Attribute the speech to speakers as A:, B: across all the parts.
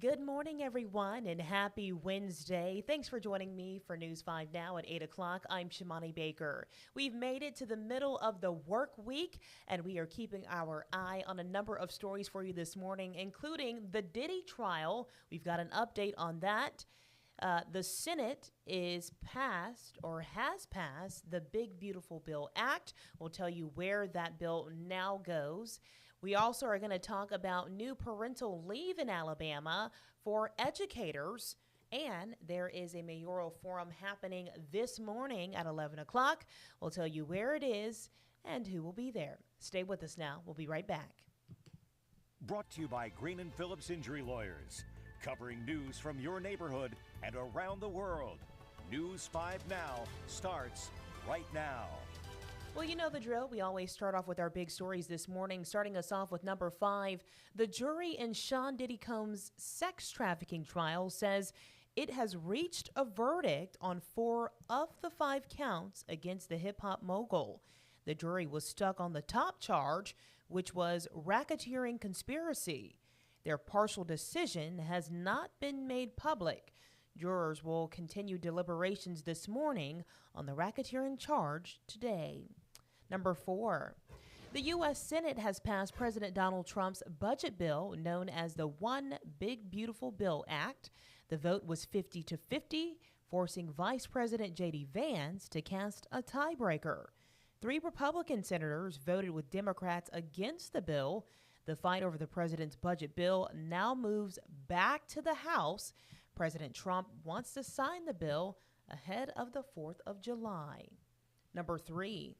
A: Good morning, everyone, and happy Wednesday. Thanks for joining me for News 5 Now at 8 o'clock. I'm Shimani Baker. We've made it to the middle of the work week, and we are keeping our eye on a number of stories for you this morning, including the Diddy trial. We've got an update on that. The Senate is passed or has passed the Big Beautiful Bill Act. We'll tell you where that bill now goes. We also are going to talk about new parental leave in Alabama for educators. And there is a mayoral forum happening this morning at 11 o'clock. We'll tell you where it is and who will be there. Stay with us now. We'll be right back.
B: Brought to you by Green & Phillips Injury Lawyers, covering news from your neighborhood and around the world. News 5 Now starts right now.
A: Well, you know the drill. We always start off with our big stories this morning, starting us off with number 5. The jury in Sean Diddy Combs' sex trafficking trial says it has reached a verdict on 4 of the 5 counts against the hip-hop mogul. The jury was stuck on the top charge, which was racketeering conspiracy. Their partial decision has not been made public. Jurors will continue deliberations this morning on the racketeering charge today. Number 4. The U.S. Senate has passed President Donald Trump's budget bill known as the One Big Beautiful Bill Act. The vote was 50-50, forcing Vice President J.D. Vance to cast a tiebreaker. 3 Republican senators voted with Democrats against the bill. The fight over the president's budget bill now moves back to the House. President Trump wants to sign the bill ahead of the 4th of July. Number 3.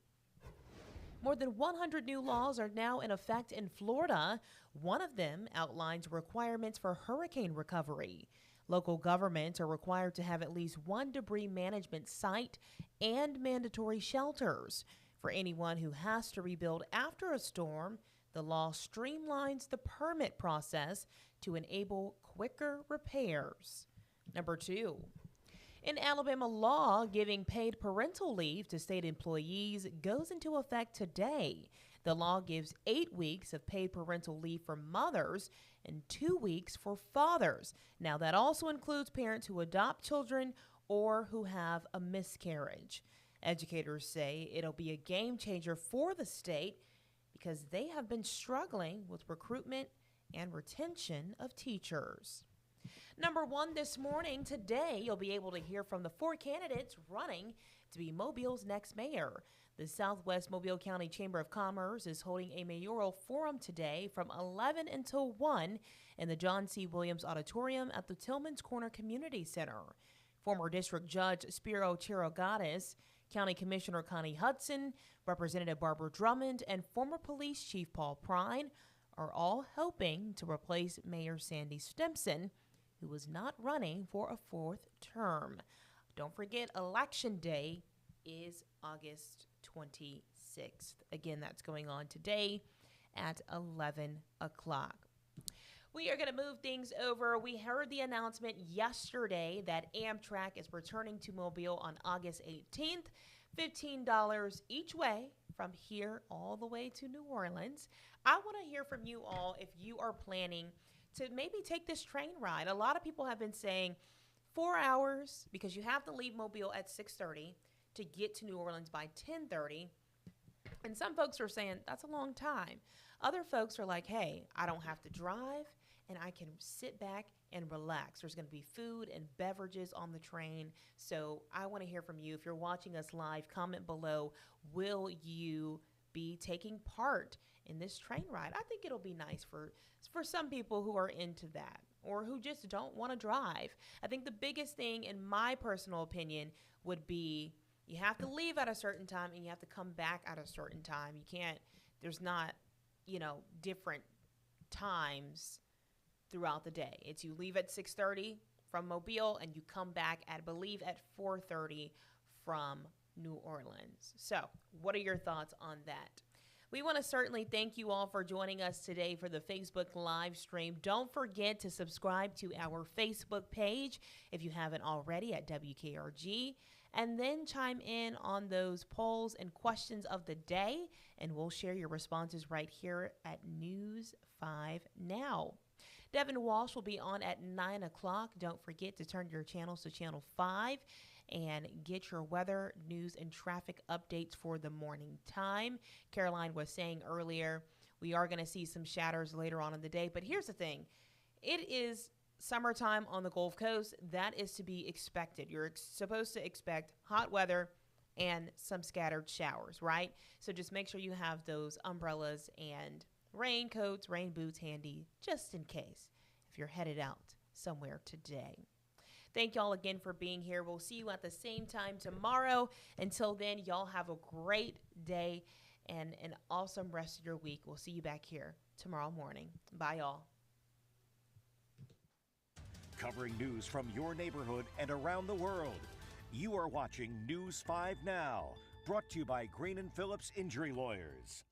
A: More than 100 new laws are now in effect in Florida. One of them outlines requirements for hurricane recovery. Local governments are required to have at least one debris management site and mandatory shelters. For anyone who has to rebuild after a storm, the law streamlines the permit process to enable quicker repairs. Number 2. In Alabama law, giving paid parental leave to state employees goes into effect today. The law gives 8 weeks of paid parental leave for mothers and 2 weeks for fathers. Now, that also includes parents who adopt children or who have a miscarriage. Educators say it'll be a game changer for the state because they have been struggling with recruitment and retention of teachers. Number 1 this morning, today, you'll be able to hear from the 4 candidates running to be Mobile's next mayor. The Southwest Mobile County Chamber of Commerce is holding a mayoral forum today from 11 until 1 in the John C. Williams Auditorium at the Tillman's Corner Community Center. Former District Judge Spiro Chirogatis, County Commissioner Connie Hudson, Representative Barbara Drummond, and former Police Chief Paul Prine are all hoping to replace Mayor Sandy Stimson, who was not running for a 4th term. Don't forget, Election Day is August 26th. Again, that's going on today at 11 o'clock. We are going to move things over. We heard the announcement yesterday that Amtrak is returning to Mobile on August 18th. $15 each way from here all the way to New Orleans. I want to hear from you all if you are planning to maybe take this train ride. A lot of people have been saying 4 hours because you have to leave Mobile at 6:30 to get to New Orleans by 10:30. And some folks are saying that's a long time. Other folks are like, hey, I don't have to drive and I can sit back and relax. There's going to be food and beverages on the train. So I want to hear from you. If you're watching us live, comment below. Will you be taking part in this train ride? I think it'll be nice for some people who are into that or who just don't want to drive. I think the biggest thing, in my personal opinion, would be you have to leave at a certain time and you have to come back at a certain time. You can't, there's not, different times throughout the day. It's you leave at 6:30 from Mobile and you come back at, I believe, at 4:30 from New Orleans. So what are your thoughts on that? We want to certainly thank you all for joining us today for the Facebook live stream. Don't forget to subscribe to our Facebook page if you haven't already at WKRG, and then chime in on those polls and questions of the day, and we'll share your responses right here at News 5 Now. Devin Walsh will be on at 9 o'clock. Don't forget to turn your channels to Channel 5 and get your weather, news, and traffic updates for the morning time. Caroline was saying earlier, we are going to see some shatters later on in the day. But here's the thing. It is summertime on the Gulf Coast. That is to be expected. You're supposed to expect hot weather and some scattered showers, right? So just make sure you have those umbrellas and raincoats, rain boots handy, just in case if you're headed out somewhere today. Thank y'all again for being here. We'll see you at the same time tomorrow. Until then, y'all have a great day and an awesome rest of your week. We'll see you back here tomorrow morning. Bye, y'all.
B: Covering news from your neighborhood and around the world. You are watching News 5 Now, brought to you by Green & Phillips Injury Lawyers.